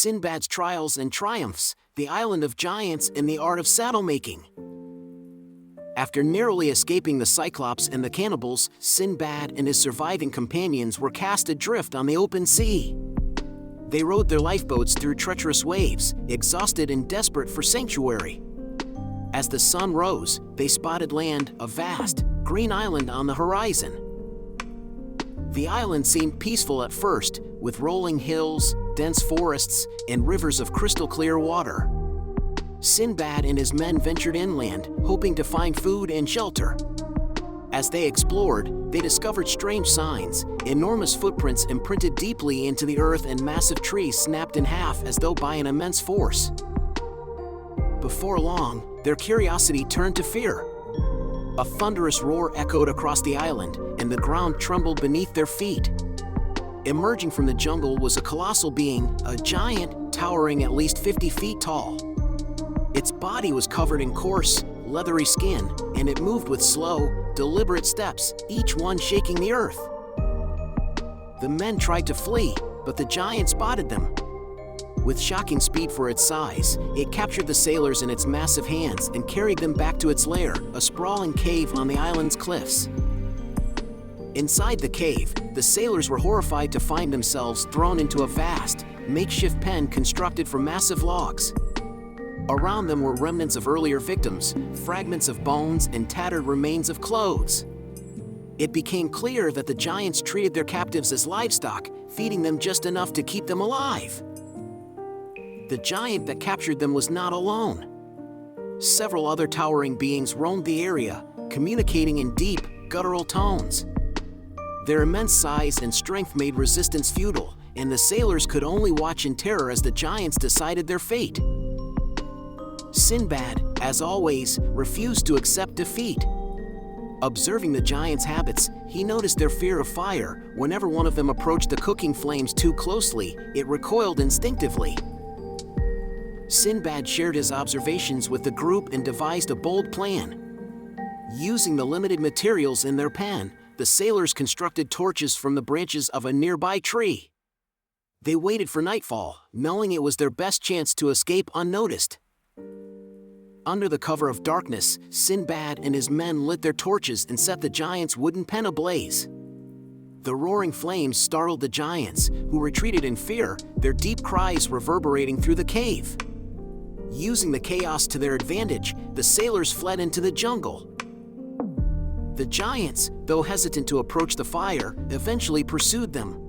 Sinbad's Trials and Triumphs, the Island of Giants and the Art of Saddle-Making. After narrowly escaping the Cyclops and the cannibals, Sinbad and his surviving companions were cast adrift on the open sea. They rowed their lifeboats through treacherous waves, exhausted and desperate for sanctuary. As the sun rose, they spotted land, a vast, green island on the horizon. The island seemed peaceful at first, with rolling hills, dense forests, and rivers of crystal-clear water. Sinbad and his men ventured inland, hoping to find food and shelter. As they explored, they discovered strange signs, enormous footprints imprinted deeply into the earth and massive trees snapped in half as though by an immense force. Before long, their curiosity turned to fear. A thunderous roar echoed across the island, and the ground trembled beneath their feet. Emerging from the jungle was a colossal being, a giant towering at least 50 feet tall. Its body was covered in coarse, leathery skin, and it moved with slow, deliberate steps, each one shaking the earth. The men tried to flee, but the giant spotted them. With shocking speed for its size, it captured the sailors in its massive hands and carried them back to its lair, a sprawling cave on the island's cliffs. Inside the cave, the sailors were horrified to find themselves thrown into a vast, makeshift pen constructed from massive logs. Around them were remnants of earlier victims, fragments of bones, and tattered remains of clothes. It became clear that the giants treated their captives as livestock, feeding them just enough to keep them alive. The giant that captured them was not alone. Several other towering beings roamed the area, communicating in deep, guttural tones. Their immense size and strength made resistance futile, and the sailors could only watch in terror as the giants decided their fate. Sinbad, as always, refused to accept defeat. Observing the giants' habits, he noticed their fear of fire. Whenever one of them approached the cooking flames too closely, it recoiled instinctively. Sinbad shared his observations with the group and devised a bold plan. Using the limited materials in their pen, the sailors constructed torches from the branches of a nearby tree. They waited for nightfall, knowing it was their best chance to escape unnoticed. Under the cover of darkness, Sinbad and his men lit their torches and set the giant's wooden pen ablaze. The roaring flames startled the giants, who retreated in fear, their deep cries reverberating through the cave. Using the chaos to their advantage, the sailors fled into the jungle. The giants, though hesitant to approach the fire, eventually pursued them.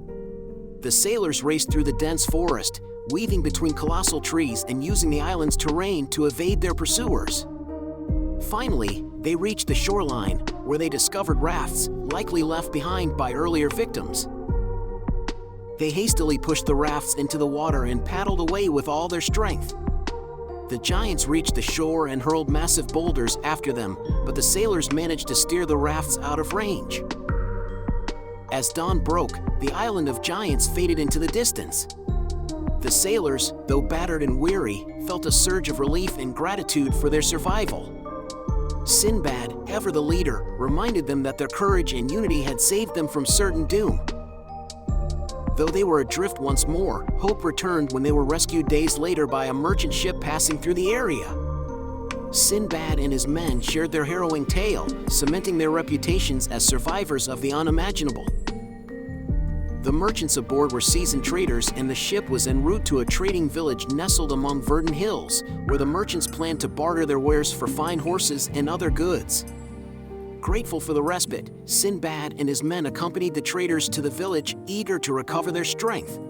The sailors raced through the dense forest, weaving between colossal trees and using the island's terrain to evade their pursuers. Finally, they reached the shoreline, where they discovered rafts, likely left behind by earlier victims. They hastily pushed the rafts into the water and paddled away with all their strength. The giants reached the shore and hurled massive boulders after them, but the sailors managed to steer the rafts out of range. As dawn broke, the island of giants faded into the distance. The sailors, though battered and weary, felt a surge of relief and gratitude for their survival. Sinbad, ever the leader, reminded them that their courage and unity had saved them from certain doom. Though they were adrift once more, hope returned when they were rescued days later by a merchant ship passing through the area. Sinbad and his men shared their harrowing tale, cementing their reputations as survivors of the unimaginable. The merchants aboard were seasoned traders, and the ship was en route to a trading village nestled among verdant hills, where the merchants planned to barter their wares for fine horses and other goods. Grateful for the respite, Sinbad and his men accompanied the traders to the village, eager to recover their strength.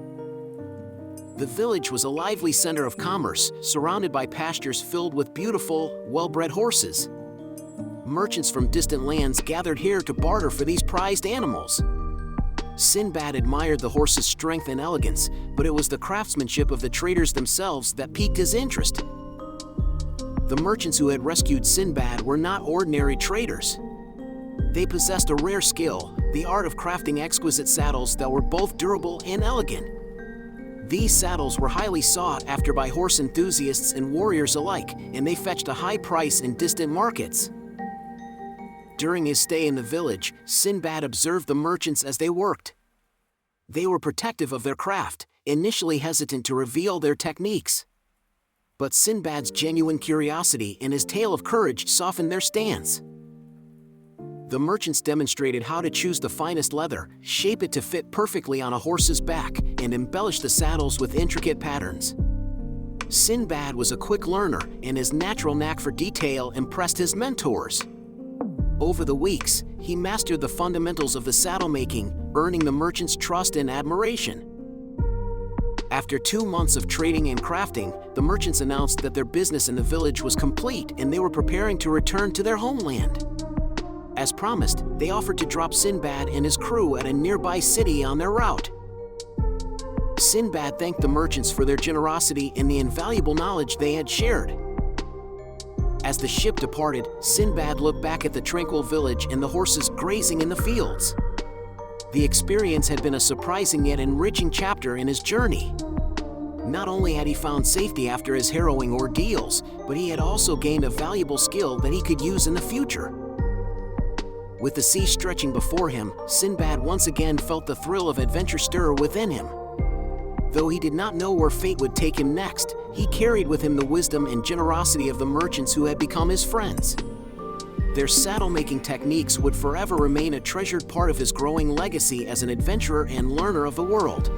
The village was a lively center of commerce, surrounded by pastures filled with beautiful, well-bred horses. Merchants from distant lands gathered here to barter for these prized animals. Sinbad admired the horses' strength and elegance, but it was the craftsmanship of the traders themselves that piqued his interest. The merchants who had rescued Sinbad were not ordinary traders. They possessed a rare skill, the art of crafting exquisite saddles that were both durable and elegant. These saddles were highly sought after by horse enthusiasts and warriors alike, and they fetched a high price in distant markets. During his stay in the village, Sinbad observed the merchants as they worked. They were protective of their craft, initially hesitant to reveal their techniques. But Sinbad's genuine curiosity and his tale of courage softened their stance. The merchants demonstrated how to choose the finest leather, shape it to fit perfectly on a horse's back, and embellish the saddles with intricate patterns. Sinbad was a quick learner, and his natural knack for detail impressed his mentors. Over the weeks, he mastered the fundamentals of the saddle making, earning the merchants' trust and admiration. After 2 months of trading and crafting, the merchants announced that their business in the village was complete and they were preparing to return to their homeland. As promised, they offered to drop Sinbad and his crew at a nearby city on their route. Sinbad thanked the merchants for their generosity and the invaluable knowledge they had shared. As the ship departed, Sinbad looked back at the tranquil village and the horses grazing in the fields. The experience had been a surprising yet enriching chapter in his journey. Not only had he found safety after his harrowing ordeals, but he had also gained a valuable skill that he could use in the future. With the sea stretching before him, Sinbad once again felt the thrill of adventure stir within him. Though he did not know where fate would take him next, he carried with him the wisdom and generosity of the merchants who had become his friends. Their saddle-making techniques would forever remain a treasured part of his growing legacy as an adventurer and learner of the world.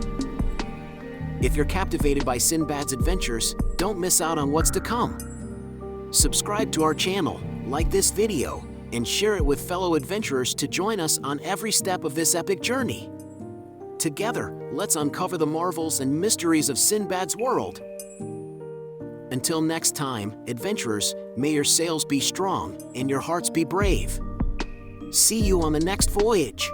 If you're captivated by Sinbad's adventures, don't miss out on what's to come. Subscribe to our channel, like this video, and share it with fellow adventurers to join us on every step of this epic journey. Together, let's uncover the marvels and mysteries of Sinbad's world. Until next time, adventurers, may your sails be strong and your hearts be brave. See you on the next voyage.